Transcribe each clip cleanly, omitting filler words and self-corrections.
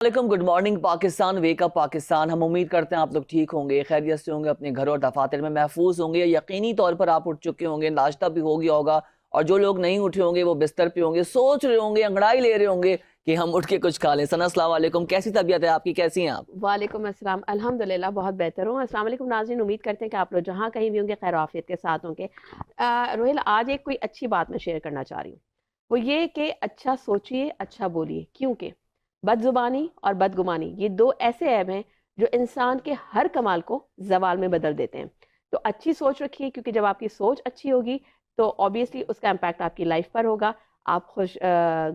वालेकुम, good morning Pakistan, wake up Pakistan. हम उम्मीद करते हैं आप लोग ठीक होंगे, खैरियत से होंगे, अपने घर और दफातर में महफूज होंगे। यकीनी तौर पर आप उठ चुके होंगे, नाश्ता भी हो गया होगा, और जो लोग नहीं उठे होंगे वो बिस्तर पे होंगे, सोच रहे होंगे, अंगड़ाई ले रहे होंगे कि हम उठ के कुछ खा लें। सना, अस्सलाम वालेकुम, कैसी तबीयत है आपकी, कैसी हैं आप? वालेकुम अस्सलाम। अल्हम्दुलिल्लाह बहुत बेहतर हूँ। अस्सलाम वालेकुम नाज़रीन, उम्मीद करते हैं कि आप लोग जहाँ कहीं भी होंगे खैर आफियत के साथ होंगे। रोहिल, आज एक कोई अच्छी बात मैं शेयर करना चाह रही हूँ। वो ये कि अच्छा सोचिए, अच्छा बोलिए, क्योंकि बदजुबानी और बदगुमानी ये दो ऐसे ऐब हैं जो इंसान के हर कमाल को जवाल में बदल देते हैं। तो अच्छी सोच रखिए, क्योंकि जब आपकी सोच अच्छी होगी तो ऑब्वियसली उसका इम्पैक्ट आपकी लाइफ पर होगा। आप खुश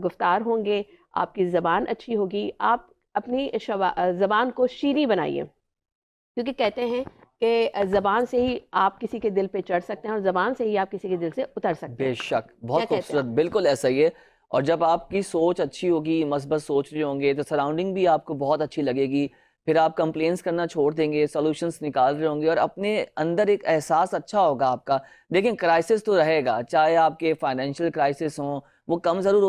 गुफ्तार होंगे, आपकी ज़बान अच्छी होगी, आप अपनी ज़बान को शीरी बनाइए, क्योंकि कहते हैं कि ज़बान से ही आप किसी के दिल पे चढ़ सकते हैं और ज़बान से ही आप किसी के दिल से उतर सकते हैं। बेशक, क्या बहुत कहते हैं खूबसूरत, आप? बिल्कुल ऐसा ही है। और जब आपकी सोच अच्छी होगी, मस्बत सोच रहे होंगे, तो सराउंडिंग भी आपको बहुत अच्छी लगेगी। फिर आप कंप्लेंट्स करना छोड़ देंगे, सॉल्यूशंस निकाल रहे होंगे, और अपने अंदर एक एहसास अच्छा होगा आपका। देखिए, क्राइसिस तो रहेगा, चाहे आपके फाइनेंशियल क्राइसिस हों, वो कम ज़रूर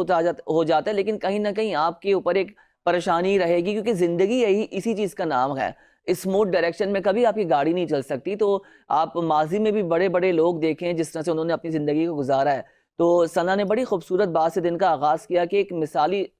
हो जाता है, लेकिन कहीं ना कहीं आपके ऊपर एक परेशानी रहेगी, क्योंकि ज़िंदगी यही इसी चीज़ का नाम है। स्मूथ डायरेक्शन में कभी आपकी गाड़ी नहीं चल सकती। तो आप माजी में भी बड़े बड़े लोग देखें जिस तरह से उन्होंने अपनी ज़िंदगी को गुजारा है। तो सना ने बड़ी खूबसूरत बात से दिन का आगाज़ किया कि एक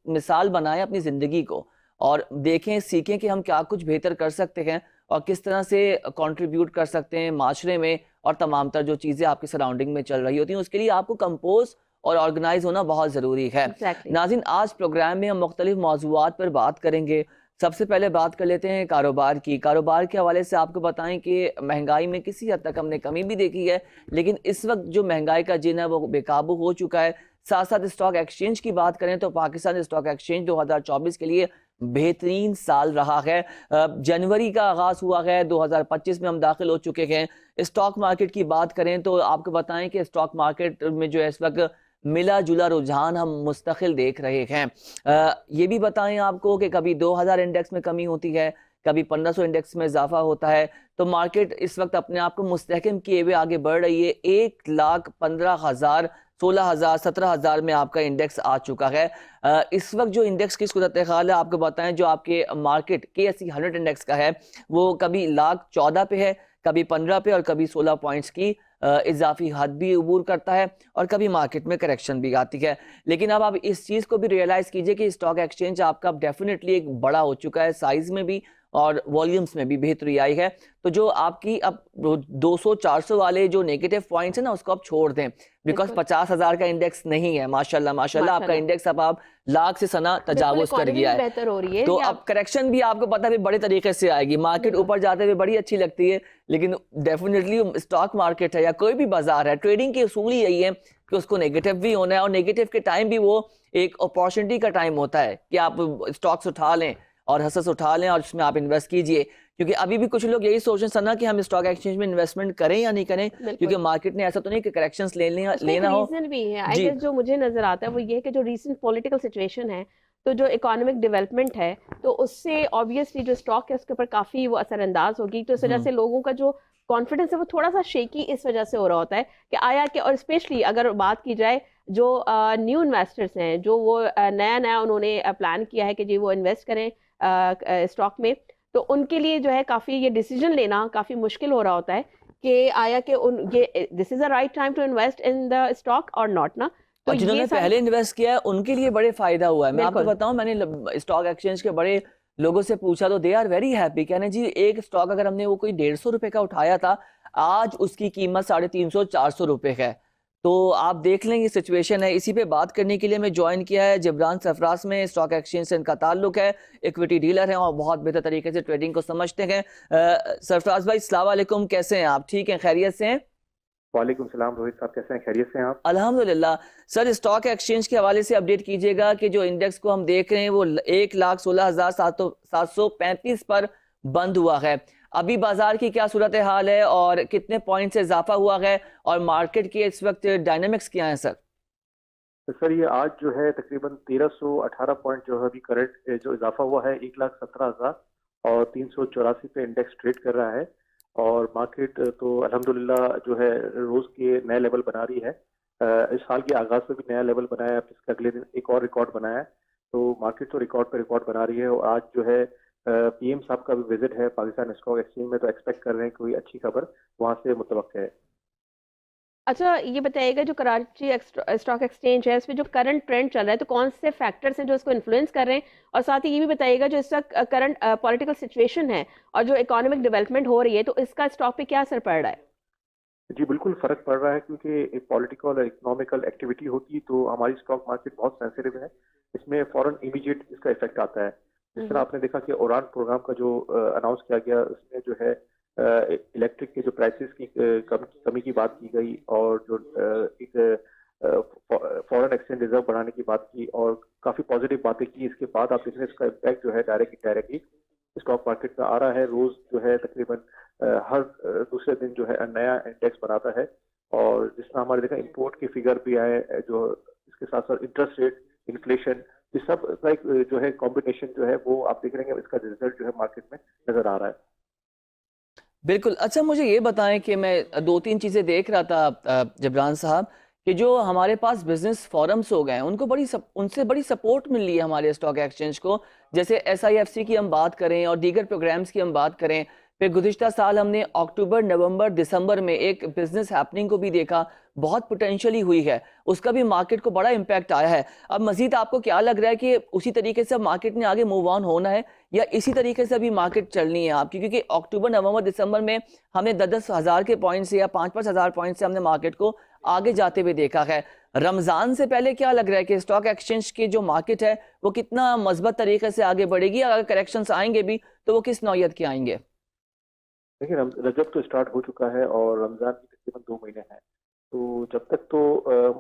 मिसाल बनाएं अपनी ज़िंदगी को, और देखें, सीखें कि हम क्या कुछ बेहतर कर सकते हैं और किस तरह से कंट्रीब्यूट कर सकते हैं माशरे में, और तमाम तर जो चीज़ें आपकी सराउंडिंग में चल रही होती हैं उसके लिए आपको कंपोज और ऑर्गेनाइज होना बहुत ज़रूरी है। एग्जैक्टली। नाज़रीन, आज प्रोग्राम में हम मुख्तलिफ मौज़ूआत पर बात करेंगे। सबसे पहले बात कर लेते हैं कारोबार की। कारोबार के हवाले से आपको बताएं कि महंगाई में किसी हद तक हमने कमी भी देखी है, लेकिन इस वक्त जो महंगाई का जिन है वो बेकाबू हो चुका है। साथ साथ स्टॉक एक्सचेंज की बात करें तो पाकिस्तान स्टॉक एक्सचेंज 2024 के लिए बेहतरीन साल रहा है। जनवरी का आगाज हुआ है, 2025 में हम दाखिल हो चुके हैं। स्टॉक मार्केट की बात करें तो आपको बताएं कि स्टॉक मार्केट में जो है इस वक्त मिला जुला रुझान हम मुस्तकिल देख रहे हैं। ये भी बताएं आपको कि कभी 2000 इंडेक्स में कमी होती है, कभी 1500 इंडेक्स में इजाफा होता है। तो मार्केट इस वक्त अपने आप को मुस्तहकम किए हुए आगे बढ़ रही है। 1,15,000, 16,000, 17,000 में आपका इंडेक्स आ चुका है। इस वक्त जो इंडेक्स की सूरत हाल है आपको बताएं, जो आपके मार्केट KSE 100 इंडेक्स का है वो कभी 1,14,000 पे है, कभी 15 पे, और कभी 16 पॉइंट्स की इजाफी हद भी अबूर करता है, और कभी मार्केट में करेक्शन भी आती है। लेकिन अब आप इस चीज़ को भी रियलाइज़ कीजिए कि स्टॉक एक्सचेंज आपका डेफिनेटली एक बड़ा हो चुका है, साइज में भी और वॉल्यूम्स में भी बेहतरी आई है। तो जो आपकी अब 200-400 वाले जो नेगेटिव पॉइंट्स हैं ना, उसको आप छोड़ दें, बिकॉज बिल्कुल। 50,000 का इंडेक्स नहीं है। माशाल्लाह माशाल्लाह, आपका माशाल्लाह। इंडेक्स अब आप लाख से सना बिल्कुल, तजावुज कर इकोनॉमी गया भी है। बेहतर हो रही है तो ये अब आप। करेक्शन भी आपको पता है बड़ी तरीके से आएगी। मार्केट बिल्कुल। ऊपर जाते हुए बड़ी अच्छी लगती है, लेकिन डेफिनेटली स्टॉक मार्केट है या कोई भी बाजार है, ट्रेडिंग की उसूल ही यही है कि उसको नेगेटिव भी होना है, और नेगेटिव के टाइम भी वो एक अपॉर्चुनिटी का टाइम होता है कि आप स्टॉक्स उठा लें और हसस उठा लें और उसमें आप इन्वेस्ट कीजिए। क्योंकि अभी भी कुछ लोग यही सोच रहे हैं सना कि हम स्टॉक एक्सचेंज में इन्वेस्टमेंट करें या नहीं करें, क्योंकि बिल्कुल। मार्केट ने ऐसा तो नहीं कि करेक्शंस उसका एक लेना हो। रीज़न भी है, आई जी। गेस, जो मुझे नज़र आता है वो ये है कि जो रीसेंट पॉलिटिकल सिचुएशन है, तो जो इकोनॉमिक डेवलपमेंट है, तो उससे ऑब्वियसली जो स्टॉक है उसके ऊपर काफ़ी वो असरअंदाज होगी। तो इस वजह हम्म। से लोगों का जो कॉन्फिडेंस है वो थोड़ा सा शेकी इस वजह से हो रहा होता है कि आया कि, और स्पेशली अगर बात की जाए जो न्यू इन्वेस्टर्स हैं, जो वो नया नया उन्होंने प्लान किया है कि जी वो इन्वेस्ट करें स्टॉक में, तो उनके लिए जो है काफ़ी ये डिसीजन लेना काफ़ी मुश्किल हो रहा होता है कि आया कि उन ये this is a right time to invest in the stock और नॉट ना। तो और ये जिन्होंने सारी। पहले इन्वेस्ट किया है उनके लिए बड़े फायदा हुआ है। मैं आपको बिल्कुल। बताऊं, मैंने स्टॉक एक्सचेंज के बड़े लोगों से पूछा तो दे आर वेरी हैप्पी। कहने जी, एक स्टॉक अगर हमने वो कोई 150 रुपए का उठाया था, आज उसकी कीमत 350-400 रुपए है। तो आप देख लें ये सिचुएशन है। इसी पे बात करने के लिए मैं ज्वाइन किया है जिब्रान सरफराज में, स्टॉक एक्सचेंज से इनका ताल्लुक है, इक्विटी डीलर है और बहुत बेहतर तरीके से ट्रेडिंग को समझते हैं। सरफराज भाई, अस्सलाम वालेकुम, कैसे हैं आप? ठीक हैं, खैरियत से हैं? वालेकुम सलाम। रोहित साहब कैसे हैं? खैरियत से हैं आप? अल्हम्दुलिल्लाह। सर, स्टॉक एक्सचेंज के हवाले से अपडेट कीजिएगा कि जो इंडेक्स को हम देख रहे हैं वो 1,16,735 पर बंद हुआ है। अभी बाजार की क्या सूरत हाल है और कितने पॉइंट से इजाफा हुआ है, और मार्केट के इस वक्त डायनेमिक्स क्या हैं सर? तो सर ये आज जो है तकरीबन 1318 पॉइंट जो है अभी करंट जो इजाफा हुआ है 1,17,384 पे इंडेक्स ट्रेड कर रहा है। और मार्केट तो अल्हम्दुलिल्लाह जो है रोज के नए लेवल बना रही है। इस साल के आगाज में भी नया लेवल बनाया है, इसके अगले दिन एक और रिकॉर्ड बनाया है। तो मार्केट तो रिकॉर्ड पे रिकॉर्ड बना रही है और आज जो है पीएम साहब का भी विजिट है पाकिस्तान स्टॉक एक्सचेंज में, तो एक्सपेक्ट कर रहे हैं कोई अच्छी खबर वहां से मुतवक्किल है। अच्छा, ये बताइएगा जो कराची स्टॉक एक्सचेंज है, इसमें जो करंट ट्रेंड चल रहा है, तो कौन से फैक्टर्स हैं जो इसको इन्फ्लुएंस कर रहे हैं? और साथ ही ये भी बताइएगा जो इस वक्त करंट पॉलिटिकल सिचुएशन है और जो इकोनॉमिक डेवलपमेंट हो रही है, तो इसका स्टॉक पे क्या असर पड़ रहा है? जी बिल्कुल फर्क पड़ रहा है, क्योंकि पॉलिटिकल और इकोनॉमिकल एक्टिविटी होती तो हमारी स्टॉक मार्केट बहुत सेंसिटिव है, इसमें फॉरेन इमीडिएट इसका इफेक्ट आता है। जिस तरह आपने देखा कि उड़ान प्रोग्राम का जो अनाउंस किया गया, उसमें जो है इलेक्ट्रिक के जो प्राइसेस की कमी की बात की गई, और जो एक फॉरेन एक्सचेंज रिजर्व बढ़ाने की बात की, और काफी पॉजिटिव बातें की। इसके बाद आप देख रहे हैं इसका इम्पैक्ट जो है डायरेक्टली स्टॉक मार्केट में आ रहा है। रोज जो है तकरीबन हर दूसरे दिन जो है नया इंडेक्स बनाता है, और जिसमें हमारे देखा इंपोर्ट के फिगर भी आए, जो इसके साथ साथ इंटरेस्ट रेट, इन्फ्लेशन, ये सब का एक जो है कॉम्बिनेशन जो है वो आप देख रहे हैं, इसका रिजल्ट जो है मार्केट में नजर आ रहा है। बिल्कुल। अच्छा, मुझे ये बताएं कि मैं दो तीन चीज़ें देख रहा था जबरान साहब, कि जो हमारे पास बिजनेस फोरम्स हो गए हैं उनको उनसे बड़ी सपोर्ट मिल रही है हमारे स्टॉक एक्सचेंज को। जैसे SIFC की हम बात करें और दीगर प्रोग्राम्स की हम बात करें, फिर गुज़िश्ता साल हमने अक्टूबर, नवंबर, दिसंबर में एक बिजनेस हैपनिंग को भी देखा, बहुत पोटेंशियली हुई है, उसका भी मार्केट को बड़ा इम्पैक्ट आया है। अब मजीद आपको क्या लग रहा है कि उसी तरीके से मार्केट ने आगे मूव ऑन होना है, या इसी तरीके से अभी मार्केट चलनी है आपकी? क्योंकि अक्टूबर, नवंबर, दिसंबर में हमने 10-10 हज़ार के पॉइंट से या 5-5 हज़ार पॉइंट से हमने मार्केट को आगे जाते हुए देखा है। रमजान से पहले क्या लग रहा है कि स्टॉक एक्सचेंज की जो मार्केट है वो कितना मजबूत तरीके से आगे बढ़ेगी? अगर करेक्शंस आएंगे भी तो वो किस नौयत के आएंगे? देखिए रजब तो स्टार्ट हो चुका है और रमजान की तकरीबन 2 महीने हैं, तो जब तक तो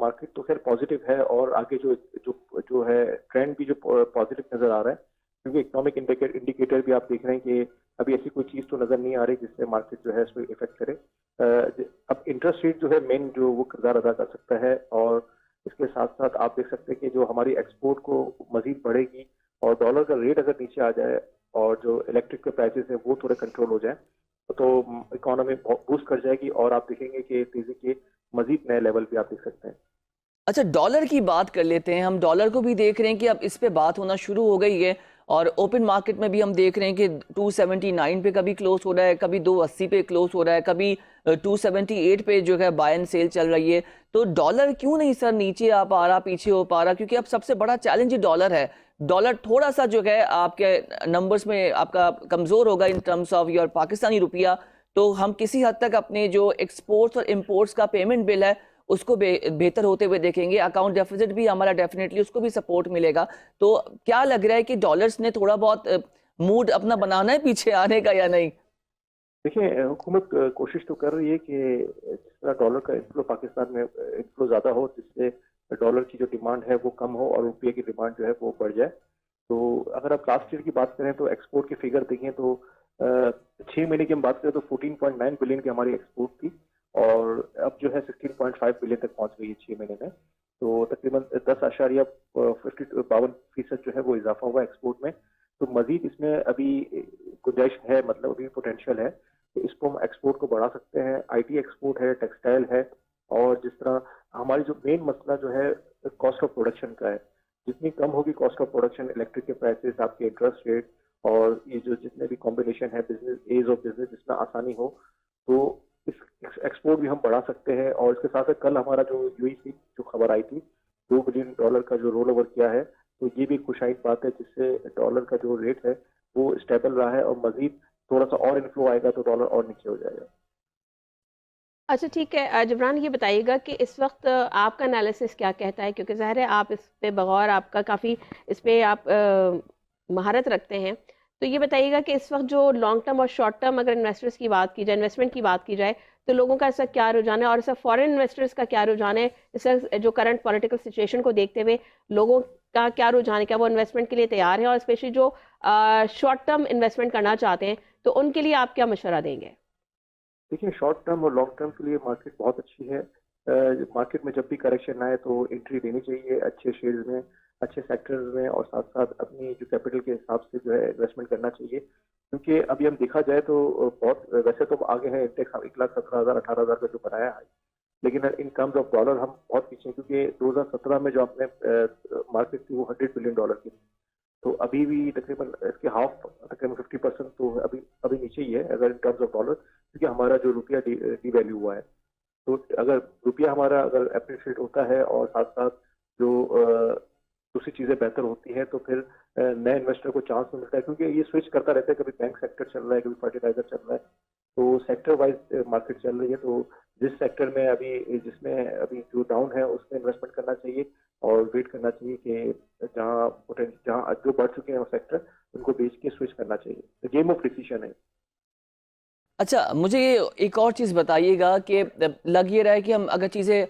मार्केट तो खैर पॉजिटिव है, और आगे जो जो जो है ट्रेंड भी जो पॉजिटिव नजर आ रहा है, क्योंकि इकोनॉमिक इंडिकेटर भी आप देख रहे हैं कि अभी ऐसी कोई चीज तो नजर नहीं आ रही जिससे मार्केट जो है इसको इफेक्ट करे। अब इंटरेस्ट रेट जो है मेन जो वो किरदार अदा कर सकता है, और इसके साथ साथ आप देख सकते हैं कि जो हमारी एक्सपोर्ट को मजीद बढ़ेगी, और डॉलर का रेट अगर नीचे आ जाए, और जो इलेक्ट्रिक के प्राइसेस है वो थोड़े कंट्रोल हो जाए, तो इकोनॉमी बूस्ट कर जाएगी, और आप देखेंगे कि तेजी के मजीद नए लेवल भी आप देख सकते हैं। अच्छा, डॉलर की बात कर लेते हैं। हम डॉलर को भी देख रहे हैं कि अब इस पे बात होना शुरू हो गई है, और ओपन मार्केट में भी हम देख रहे हैं कि 279 पे कभी क्लोज हो रहा है, कभी 280 पे क्लोज हो रहा है, कभी 278 पे जो है बाय एंड सेल चल रही है। तो डॉलर क्यों नहीं सर नीचे आ पा रहा, पीछे हो पा रहा? क्योंकि अब सबसे बड़ा चैलेंज ही डॉलर है। डॉलर थोड़ा सा जो है आपके नंबर्स में आपका कमजोर होगा in terms of your Pakistani रुपया, तो हम किसी हद तक अपने जो एक्सपोर्ट्स और इम्पोर्ट्स का पेमेंट बिल है उसको बेहतर होते हुए देखेंगे। अकाउंट डेफिसिट भी हमारा डेफिनेटली उसको भी सपोर्ट मिलेगा। तो क्या लग रहा है कि डॉलर्स ने थोड़ा बहुत मूड अपना बनाना है पीछे आने का, या नहीं? देखिए हुकूमत कोशिश तो कर रही है कि जिस तरह डॉलर का इन्फ्लो पाकिस्तान में इन्फ्लो ज्यादा हो, जिससे डॉलर की जो डिमांड है वो कम हो और रुपये की डिमांड जो है वो बढ़ जाए। तो अगर आप लास्ट ईयर की बात करें तो एक्सपोर्ट की फिगर देखें तो 6 महीने की हम बात करें तो 14.9 बिलियन की हमारी एक्सपोर्ट थी, और अब जो है 16.5 बिलियन तक पहुंच गई है 6 महीने में। तो तकरीबन 10.52% जो है वो इजाफा हुआ एक्सपोर्ट में। तो मजीद इसमें अभी गुंजाइश है, मतलब अभी पोटेंशियल है, तो इसको हम एक्सपोर्ट को बढ़ा सकते हैं। IT एक्सपोर्ट है, टेक्सटाइल है, और जिस तरह हमारी जो मेन मसला जो है कॉस्ट ऑफ प्रोडक्शन का है, जितनी कम होगी कॉस्ट ऑफ प्रोडक्शन, इलेक्ट्रिक के प्राइसेस, आपके इंटरेस्ट रेट, और ये जो जितने भी कॉम्बिनेशन है बिजनेस, एज ऑफ बिजनेस, जिसमें आसानी हो, तो इस एक्सपोर्ट भी हम बढ़ा सकते हैं। और इसके साथ साथ कल हमारा जो UEC जो खबर आई थी, $2 बिलियन का जो रोल ओवर किया है, तो ये भी खुशाइन बात है, जिससे डॉलर का जो रेट है वो स्टेबल रहा है, और मजीद थोड़ा सा और इन्फ्लो आएगा तो डॉलर और नीचे हो जाएगा। अच्छा, ठीक है। जबरान, ये बताइएगा कि इस वक्त आपका एनालिसिस क्या कहता है, क्योंकि ज़ाहिर है आप इस पे बगौर, आपका काफ़ी इस पे आप महारत रखते हैं। तो ये बताइएगा कि इस वक्त जो लॉन्ग टर्म और शॉर्ट टर्म अगर इन्वेस्टर्स की बात की जाए, इन्वेस्टमेंट की बात की जाए, तो लोगों का ऐसा क्या रुझान है, और ऐसा फॉरेन इन्वेस्टर्स का क्या रुझान है? इस वक्त जो करंट पॉलिटिकल सिचुएशन को देखते हुए लोगों का क्या रुझान है? क्या वो इन्वेस्टमेंट के लिए तैयार है? और स्पेशली जो शॉर्ट टर्म इन्वेस्टमेंट करना चाहते हैं, तो उनके लिए आप क्या मशवरा देंगे? देखिए शॉर्ट टर्म और लॉन्ग टर्म के लिए मार्केट बहुत अच्छी है। मार्केट में जब भी करेक्शन आए तो एंट्री लेनी चाहिए अच्छे शेयर्स में, अच्छे सेक्टर्स में, और साथ साथ अपनी जो कैपिटल के हिसाब से जो है इन्वेस्टमेंट करना चाहिए। क्योंकि अभी हम देखा जाए तो बहुत, वैसे तो हम आगे हैं, इंडेक्स 1,17,000 18,000 का जो बनाया है, लेकिन इन टर्म्स ऑफ डॉलर हम बहुत पीछे हैं, क्योंकि 2017 में जो आपने मार्केट थी वो $100 बिलियन की थी। तो अभी भी तकरीबन इसके हाफ, तकरीबन 50% तो अभी अभी नीचे ही है अगर इन टर्म्स ऑफ डॉलर, क्योंकि हमारा जो रुपया डिवैल्यू हुआ है। तो अगर रुपया हमारा अगर अप्रिशिएट होता है और साथ साथ जो दूसरी चीजें बेहतर होती हैं, तो फिर नए इन्वेस्टर को चांस मिलता है, क्योंकि ये स्विच करता रहता है, कभी बैंक सेक्टर चल रहा है, कभी फर्टिलाइजर चल रहा है, तो सेक्टर वाइज मार्केट चल रही है। तो जिस सेक्टर में अभी जिसमें अभी जो डाउन है उसमें इन्वेस्टमेंट करना चाहिए और वेट करना चाहिए कि जहाँ जो बढ़ चुके हैं वो सेक्टर, उनको बेच के स्विच करना चाहिए। गेम ऑफ डिसीजन है। अच्छा, मुझे ये एक और चीज़ बताइएगा कि लग ये रहा है कि हम अगर चीज़ें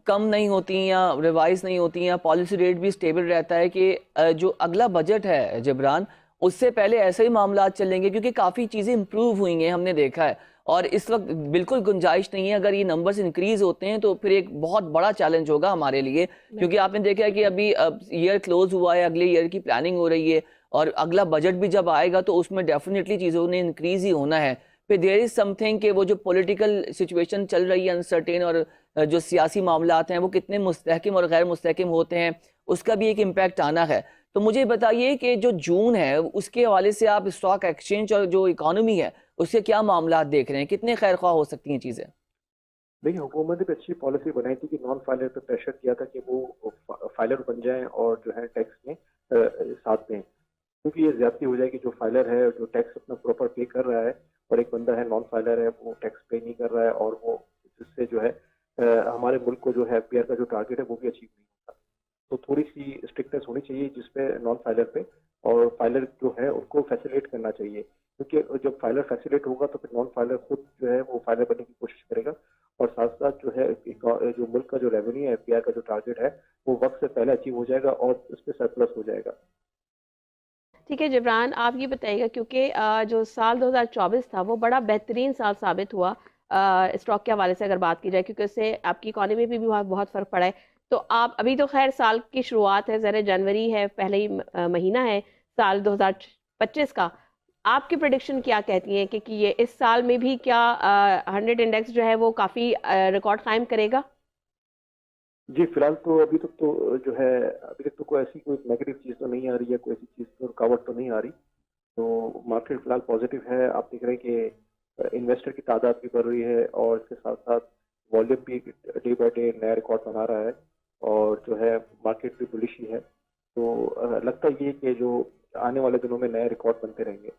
कम नहीं होती या रिवाइज़ नहीं होती या पॉलिसी रेट भी स्टेबल रहता है कि जो अगला बजट है जिब्रान, उससे पहले ऐसे ही मामलात चलेंगे, क्योंकि काफ़ी चीज़ें इम्प्रूव हुई हैं, हमने देखा है। और इस वक्त बिल्कुल गुंजाइश नहीं है, अगर ये नंबर्स इंक्रीज़ होते हैं तो फिर एक बहुत बड़ा चैलेंज होगा हमारे लिए, क्योंकि आपने देखा है कि अभी ईयर क्लोज हुआ है, अगले ईयर की प्लानिंग हो रही है और अगला बजट भी जब आएगा तो उसमें डेफिनेटली चीज़ों ने इंक्रीज़ ही होना है। फिर देयर इज़ समथिंग कि वो जो पॉलिटिकल सिचुएशन चल रही है अनसर्टेन, और जो सियासी मामलात हैं वो कितने मुस्तहकम और गैर मुस्तहकम होते हैं, उसका भी एक इम्पैक्ट आना है। तो मुझे बताइए कि जो जून है उसके हवाले से आप स्टॉक एक्सचेंज और जो इकॉनमी है उसके क्या मामलात देख रहे हैं, कितने खैर ख्वाह हो सकती हैं चीज़ें? देखिए, हुकूमत ने भी अच्छी पॉलिसी बनाई थी कि नॉन फाइलर पे प्रेशर किया था कि वो फाइलर बन जाएं और जो है टैक्स में साथ दें, क्योंकि ये ज्यादती हो जाएगी। जो फाइलर है जो टैक्स अपना प्रॉपर पे कर रहा है और एक बंदा है नॉन फाइलर है वो टैक्स पे नहीं कर रहा है, और वो जिससे जो है हमारे मुल्क को जो है एफपीआर का जो टारगेट है वो भी अचीव नहीं होता। तो थोड़ी सी स्ट्रिक्टनेस होनी चाहिए जिसपे नॉन फाइलर पे, और फाइलर जो है उसको फैसिलिटेट करना चाहिए, क्योंकि जब फाइलर फैसिलिटेट होगा तो फिर नॉन फाइलर खुद जो है वो फाइलर बनने की कोशिश करेगा, और साथ साथ जो है जो मुल्क का जो रेवेन्यू है, एफपीआर का जो टारगेट है, वो वक्त से पहले अचीव हो जाएगा और उस पर सरप्लस हो जाएगा। ठीक है जिब्रान, आप ये बताइएगा क्योंकि जो साल 2024 था वो बड़ा बेहतरीन साल साबित हुआ स्टॉक के हवाले से अगर बात की जाए, क्योंकि उससे आपकी इकॉनमी पे भी बहुत बहुत फ़र्क पड़ा है। तो आप अभी तो खैर साल की शुरुआत है, ज़रा जनवरी है, पहले ही महीना है साल 2025 का। आपकी प्रेडिक्शन क्या कहती हैं कि ये इस साल में भी क्या 100 इंडेक्स जो है वो काफ़ी रिकॉर्ड कायम करेगा? जी, फिलहाल तो अभी तक तो जो है अभी तक तो कोई ऐसी कोई नेगेटिव चीज़ तो नहीं आ रही है, कोई ऐसी चीज़ तो रुकावट तो नहीं आ रही। तो मार्केट फिलहाल पॉजिटिव है। आप देख रहे हैं कि इन्वेस्टर की तादाद भी बढ़ रही है और इसके साथ साथ वॉल्यूम भी डे बाय डे नया रिकॉर्ड बना रहा है, और जो है मार्केट भी बुलिश ही है। तो लगता है ये कि जो आने वाले दिनों में नए रिकॉर्ड बनते रहेंगे।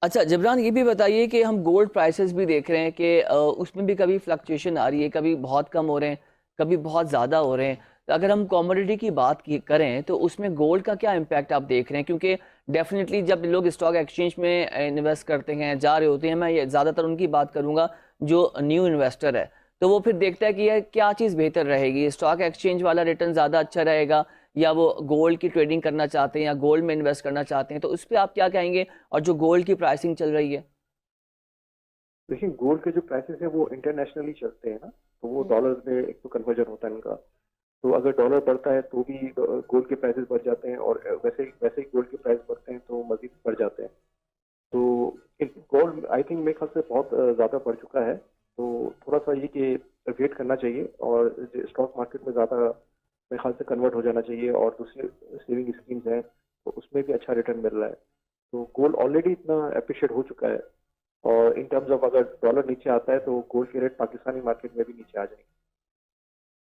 अच्छा जिब्रान, ये भी बताइए कि हम गोल्ड प्राइसेस भी देख रहे हैं कि उसमें भी कभी फ्लक्चुएशन आ रही है, कभी बहुत कम हो रहे हैं, कभी बहुत ज़्यादा हो रहे हैं। तो अगर हम कमोडिटी की बात करें तो उसमें गोल्ड का क्या इम्पैक्ट आप देख रहे हैं? क्योंकि डेफिनेटली जब लोग स्टॉक एक्सचेंज में इन्वेस्ट करते हैं, जा रहे होते हैं, मैं ये ज़्यादातर उनकी बात करूँगा जो न्यू इन्वेस्टर है, तो वो फिर देखता है कि यह क्या चीज़ बेहतर रहेगी, स्टॉक एक्सचेंज वाला रिटर्न ज़्यादा अच्छा रहेगा या वो गोल्ड की ट्रेडिंग करना चाहते हैं या गोल्ड में इन्वेस्ट करना चाहते हैं। तो उस पर आप क्या कहेंगे? और जो गोल्ड की प्राइसिंग चल रही है? देखिए, गोल्ड के जो प्राइसेस है वो इंटरनेशनली चलते हैं ना, तो वो डॉलर में एक तो कन्वर्जन होता है इनका। तो अगर डॉलर बढ़ता है तो भी गोल्ड के प्राइसेस बढ़ जाते हैं, और वैसे वैसे ही गोल्ड के प्राइस बढ़ते हैं तो मजीद बढ़ जाते हैं। तो गोल्ड आई थिंक मेरे ख्याल से बहुत ज़्यादा बढ़ चुका है। तो थोड़ा सा ये कि वेट करना चाहिए और स्टॉक मार्केट में ज़्यादा मेरे ख्याल से कन्वर्ट हो जाना चाहिए, और दूसरी सेविंग स्कीम्स हैं तो उसमें भी अच्छा रिटर्न मिल रहा है। तो गोल्ड ऑलरेडी इतना अप्रिशिएट हो चुका है, और इन टर्म्स ऑफ अगर डॉलर नीचे आता है तो गोल्ड के रेट पाकिस्तानी मार्केट में भी नीचे आ जाएंगे।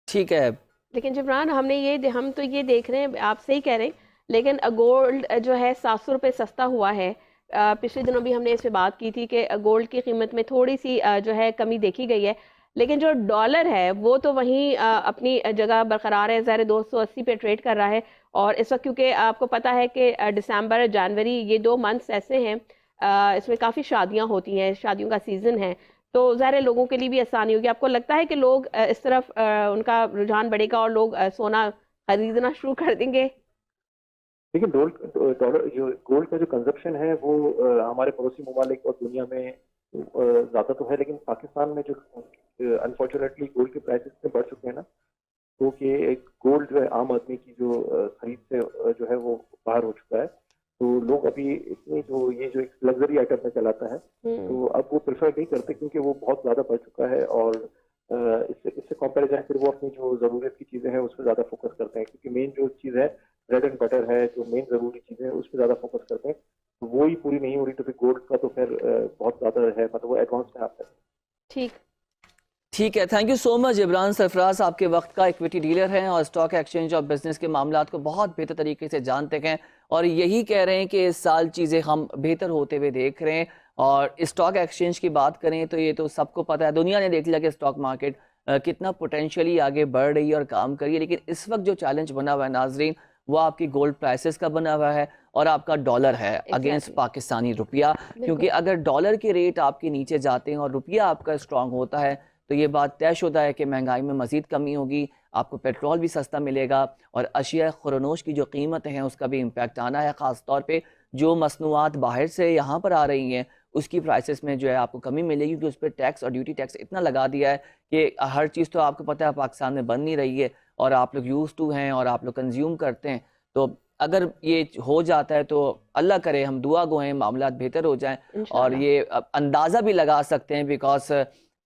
ठीक है। लेकिन जिब्रान हम तो ये देख रहे हैं, आप सही कह रहे हैं, लेकिन गोल्ड जो है 700 रुपये सस्ता हुआ है। पिछले दिनों भी हमने इस पे बात की थी कि गोल्ड की कीमत में थोड़ी सी जो है कमी देखी गई है, लेकिन जो डॉलर है वो तो वहीं अपनी जगह बरकरार है, ज़ाहिर 280 पे ट्रेड कर रहा है। और इस वक्त क्योंकि आपको पता है कि दिसंबर जनवरी ये 2 मंथ्स ऐसे हैं, इसमें काफ़ी शादियां होती हैं, शादियों का सीज़न है, तो ज़ाहिर लोगों के लिए भी आसानी होगी। आपको लगता है कि लोग इस तरफ उनका रुझान बढ़ेगा और लोग सोना खरीदना शुरू कर देंगे? लेकिन डॉलर जो गोल्ड का जो कंजप्शन है वो हमारे पड़ोसी ममालिक और दुनिया में ज़्यादा तो है, लेकिन पाकिस्तान में जो अनफॉर्चुनेटली गोल्ड के प्राइसेस इतने बढ़ चुके हैं ना, तो कि एक गोल्ड जो है आम आदमी की जो खरीद से जो है वो बाहर हो चुका है। तो लोग अभी इतनी जो ये जो एक लग्जरी आइटम में चलाता है, हम्म। तो अब वो प्रेफर नहीं करते क्योंकि वो बहुत ज़्यादा बढ़ चुका है, और उससे कंपैरिजन फिर वो अपनी जो ज़रूरत की चीज़ें हैं उस पर ज़्यादा फोकस करते हैं, क्योंकि मेन जो चीज़ है ब्रेड एंड बटर है, जो मेन ज़रूरी चीज़ें हैं उस पर ज़्यादा फोकस करते हैं। तो वो ही पूरी नहीं हो रही तो फिर गोल्ड का तो फिर बहुत ज़्यादा है, मतलब वो एडवांस में आता है। ठीक। ठीक है, thank you so much Imran Sarfaraz. आपके वक्त का इक्विटी डीलर हैं और स्टॉक एक्सचेंज और बिजनेस के मामलात को बहुत बेहतर तरीके से जानते हैं और यही कह रहे हैं कि इस साल चीज़ें हम बेहतर होते हुए देख रहे हैं। और स्टॉक एक्सचेंज की बात करें तो ये तो सबको पता है, दुनिया ने देख लिया कि स्टॉक मार्केट कितना पोटेंशियली आगे बढ़ रही है और काम कर रही है। लेकिन इस वक्त जो चैलेंज बना हुआ है नाजरीन, वो आपकी गोल्ड प्राइसेस का बना हुआ है और आपका डॉलर है अगेंस्ट पाकिस्तानी रुपया। क्योंकि अगर डॉलर के रेट आपके नीचे जाते हैं और रुपया आपका स्ट्रांग होता है तो ये बात तयशुदा है कि महंगाई में मज़ीद कमी होगी, आपको पेट्रोल भी सस्ता मिलेगा और अशिया खुरनोश की जो कीमतें हैं उसका भी इम्पैक्ट आना है। ख़ास तौर पे जो मसनूआत बाहर से यहाँ पर आ रही हैं उसकी प्राइसेस में जो है आपको कमी मिलेगी, क्योंकि उस पर टैक्स और ड्यूटी टैक्स इतना लगा दिया है कि हर चीज़ तो आपको पता है पाकिस्तान में बन नहीं रही है और आप लोग यूज़ टू हैं और आप लोग कंज्यूम करते हैं। तो अगर ये हो जाता है तो अल्लाह करे, हम दुआ गो हैं मामलात बेहतर हो जाएं। और ये अंदाज़ा भी लगा सकते हैं बिकॉज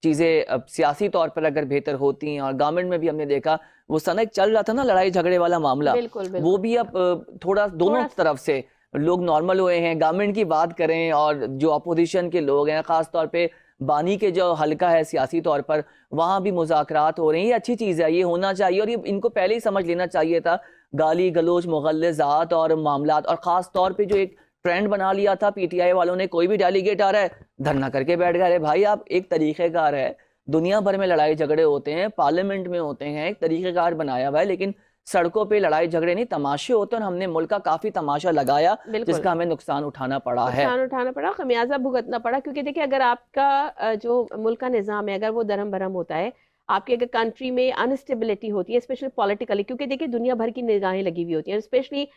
चीज़ें सियासी तौर पर अगर बेहतर होती हैं और गवर्नमेंट में भी हमने देखा वो सनक चल रहा था ना लड़ाई झगड़े वाला मामला, वो भी अब थोड़ा दोनों तरफ से लोग नॉर्मल हुए हैं। गवर्नमेंट की बात करें और जो अपोजिशन के लोग हैं, ख़ास तौर पे बानी के जो हल्का है सियासी तौर पर, वहाँ भी मुज़ाकरात हो रहे हैं। ये अच्छी चीज़ है, ये होना चाहिए और ये इनको पहले ही समझ लेना चाहिए था। गाली गलोच मुग़ल्लज़ात और मामलात और ख़ास तौर पे जो एक ट्रेंड बना लिया था पीटीआई वालों ने, कोई भी डेलीगेट आ रहा है धरना करके बैठ गए। अरे भाई आप एक तरीक़ेकार है, दुनिया भर में लड़ाई झगड़े होते हैं, पार्लियामेंट में होते हैं, एक तरीक़ेकार बनाया हुआ है, लेकिन सड़कों पे लड़ाई झगड़े नहीं तमाशे होते हैं। और हमने मुल्क का काफ़ी तमाशा लगाया जिसका हमें नुकसान उठाना पड़ा है, नुकसान उठाना पड़ा, खमियाजा भुगतना पड़ा। क्योंकि देखिए अगर आपका जो मुल्क का निज़ाम है अगर वो दरम भरम होता है, आपकी अगर कंट्री में अनस्टेबिलिटी होती है स्पेशली पॉलिटिकली, क्योंकि देखिए दुनिया भर की निगाहें लगी हुई होती हैं स्पेशली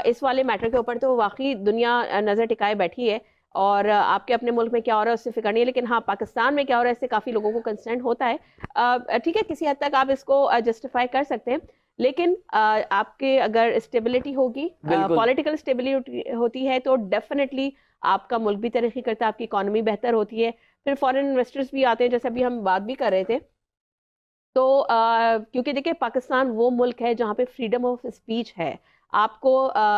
इस वाले मैटर के ऊपर, तो वाकई दुनिया नज़र टिकाए बैठी है और आपके अपने मुल्क में क्या हो रहा है उससे फिक्र नहीं है, लेकिन हाँ पाकिस्तान में क्या हो रहा है इससे काफ़ी लोगों को कंसर्न होता है। ठीक है, किसी हद तक आप इसको जस्टिफाई कर सकते हैं, लेकिन आपके अगर स्टेबिलिटी होगी, पॉलिटिकल स्टेबिलिटी होती है तो डेफिनेटली आपका मुल्क भी तरक्की करता है, आपकी इकॉनमी बेहतर होती है, फिर फॉरेन इन्वेस्टर्स भी आते हैं, जैसे अभी हम बात भी कर रहे थे। तो क्योंकि देखिए पाकिस्तान वो मुल्क है जहाँ पे फ्रीडम ऑफ स्पीच है, आपको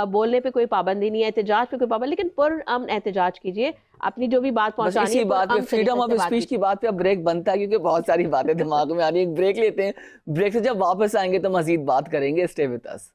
बोलने पे कोई पाबंदी नहीं है, एहतजाज पे कोई पाबंदी, लेकिन पुरअमन एहतजाज कीजिए, अपनी जो भी बात पहुंचानी है। इसी बात पे फ्रीडम ऑफ स्पीच की बात पे अब ब्रेक बनता है क्योंकि बहुत सारी बातें दिमाग में आ रही है। एक ब्रेक लेते हैं, ब्रेक से जब वापस आएंगे तो मजीद बात करेंगे। Stay with us.